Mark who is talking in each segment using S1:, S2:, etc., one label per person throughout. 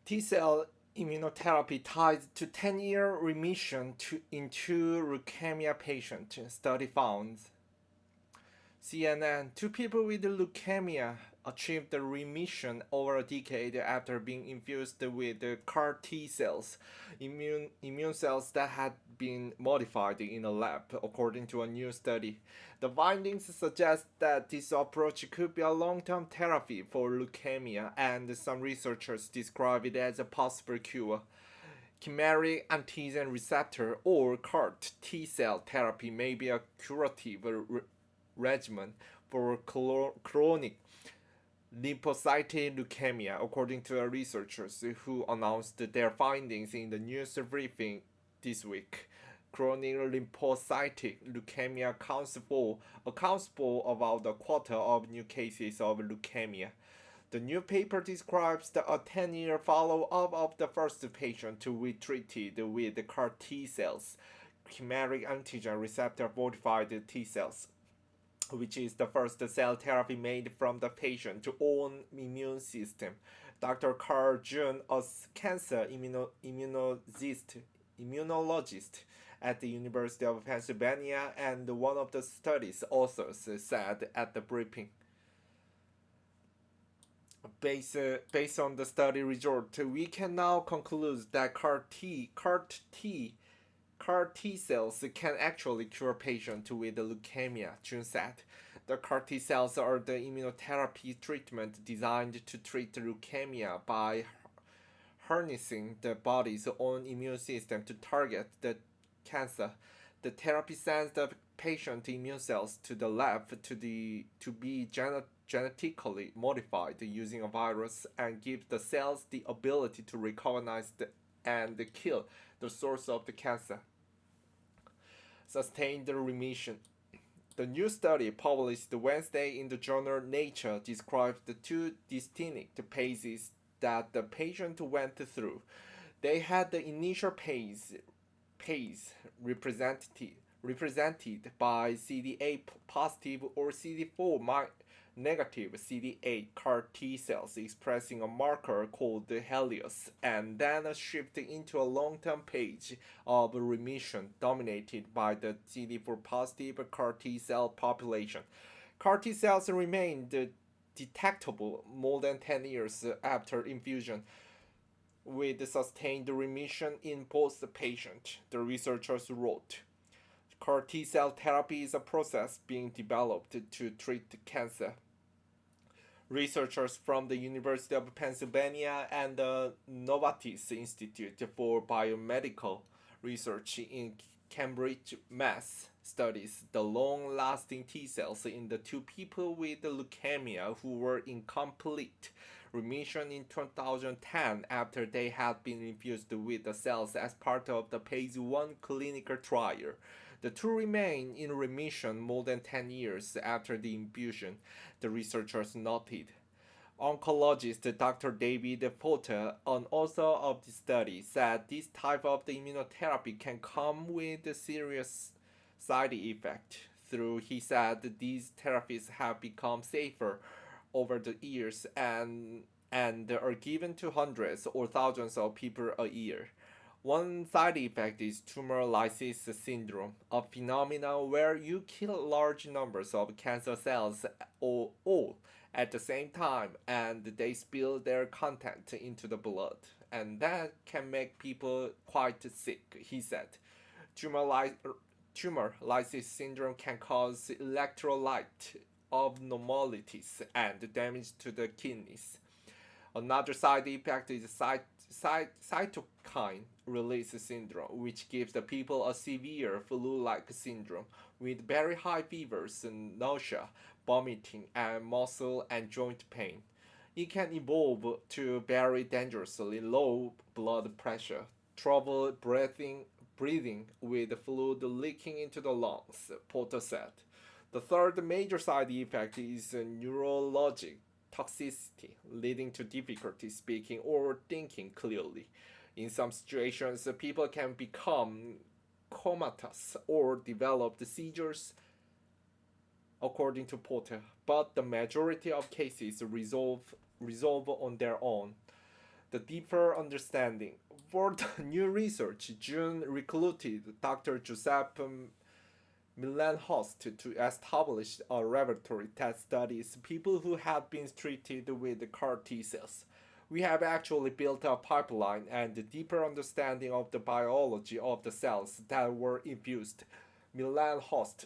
S1: T-cell immunotherapy tied to 10-year remission in two leukemia patients. Study found. CNN. Two people with leukemia achieved the remission over a decade after being infused with the CAR T cells, immune cells that had been modified in a lab, according to a new study. The findings suggest that this approach could be a long-term therapy for leukemia, and some researchers describe it as a possible cure. Chimeric antigen receptor or CAR T cell therapy may be a curative regimen for chronic lymphocytic leukemia, according to the researchers who announced their findings in the news briefing this week. Chronic lymphocytic leukemia accounts for about a quarter of new cases of leukemia. The new paper describes a 10-year follow-up of the first patient to be treated with the CAR T cells, chimeric antigen receptor modified T cells, which is the first cell therapy made from the patient's own immune system. Dr. Carl June, a cancer immunologist at the University of Pennsylvania and one of the study's authors, said at the briefing. Based on the study result, we can now conclude that CAR T cells can actually cure patients with leukemia, June said. The CAR T cells are the immunotherapy treatment designed to treat leukemia by harnessing the body's own immune system to target the cancer. The therapy sends the patient immune cells to the lab to be genetically modified using a virus and gives the cells the ability to recognize and kill the source of the cancer. Sustained remission. The new study published Wednesday in the journal Nature describes the two distinct phases that the patient went through. They had the initial phase represented by CD8 positive or CD4 negative CD8 CAR T cells expressing a marker called the Helios, and then a shift into a long-term phase of remission dominated by the CD4 positive CAR T cell population. CAR T cells remained detectable more than 10 years after infusion, with sustained remission in both patients, the researchers wrote. CAR T cell therapy is a process being developed to treat cancer. Researchers from the University of Pennsylvania and the Novartis Institute for Biomedical Research in Cambridge, Mass. Studies the long-lasting T cells in the two people with leukemia who were in complete remission in 2010 after they had been infused with the cells as part of the phase 1 clinical trial. The two remain in remission more than 10 years after the infusion, the researchers noted. Oncologist Dr. David Potter, an author of the study, said this type of the immunotherapy can come with a serious side effect. He said these therapies have become safer over the years and are given to hundreds or thousands of people a year. One side effect is tumor lysis syndrome, a phenomenon where you kill large numbers of cancer cells all at the same time and they spill their content into the blood. And that can make people quite sick, he said. Tumor lysis syndrome can cause electrolyte abnormalities and damage to the kidneys. Another side effect is cytokine release syndrome, which gives the people a severe flu-like syndrome with very high fevers and nausea, vomiting, and muscle and joint pain. It can evolve to very dangerously low blood pressure, trouble breathing with fluid leaking into the lungs, Potter said. The third major side effect is neurologic toxicity, leading to difficulty speaking or thinking clearly. In some situations, people can become comatose or develop seizures, according to Potter, but the majority of cases resolve on their own. the deeper understanding. For the new research, June recruited Dr. Giuseppe Milan-Host to establish a laboratory that studies people who have been treated with CAR T cells. We have actually built a pipeline and a deeper understanding of the biology of the cells that were infused. Milan-Host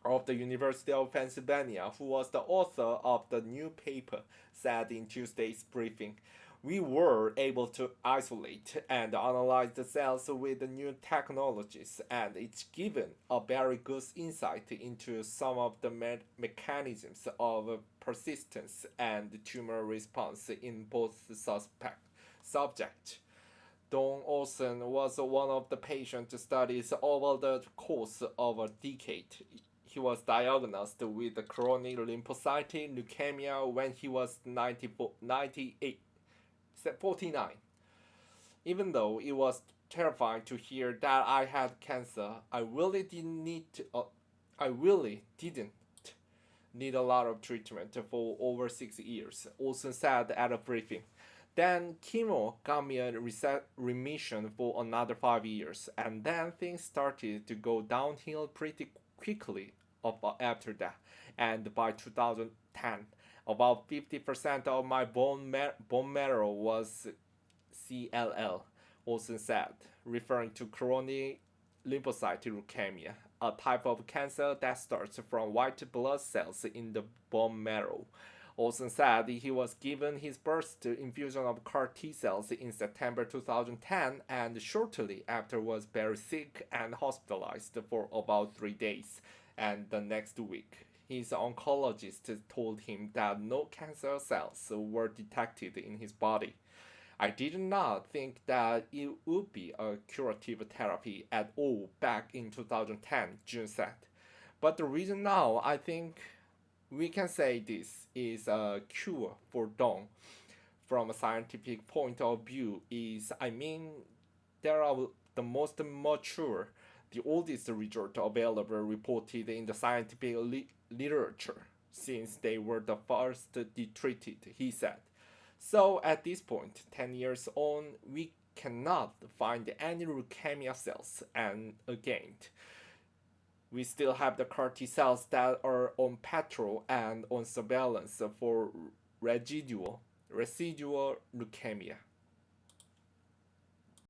S1: of the University of Pennsylvania, who was the author of the new paper, said in Tuesday's briefing. We were able to isolate and analyze the cells with the new technologies, and it's given a very good insight into some of the mechanisms of persistence and tumor response in both subjects. Don Olsen was one of the patient studies over the course of a decade. He was diagnosed with chronic lymphocytic leukemia when he was 98, 49. Even though it was terrifying to hear that I had cancer, I really didn't need a lot of treatment for over 6 years, Olsen said at a briefing. Then chemo got me a remission for another 5 years, and then things started to go downhill pretty quickly after that. And by 2010, about 50% of my bone marrow was CLL, Olsen said, referring to chronic lymphocytic leukemia, a type of cancer that starts from white blood cells in the bone marrow. Olsen said he was given his first infusion of CAR T cells in September 2010 and shortly after was very sick and hospitalized for about 3 days. And the next week, his oncologist told him that no cancer cells were detected in his body. I did not think that it would be a curative therapy at all back in 2010, June said. But the reason now I think we can say this is a cure for Dawn from a scientific point of view is, there are the most mature, the oldest result available reported in the scientific literature since they were the first treated, he said. So at this point, 10 years on, we cannot find any leukemia cells, and again, we still have the CAR T cells that are on patrol and on surveillance for residual leukemia.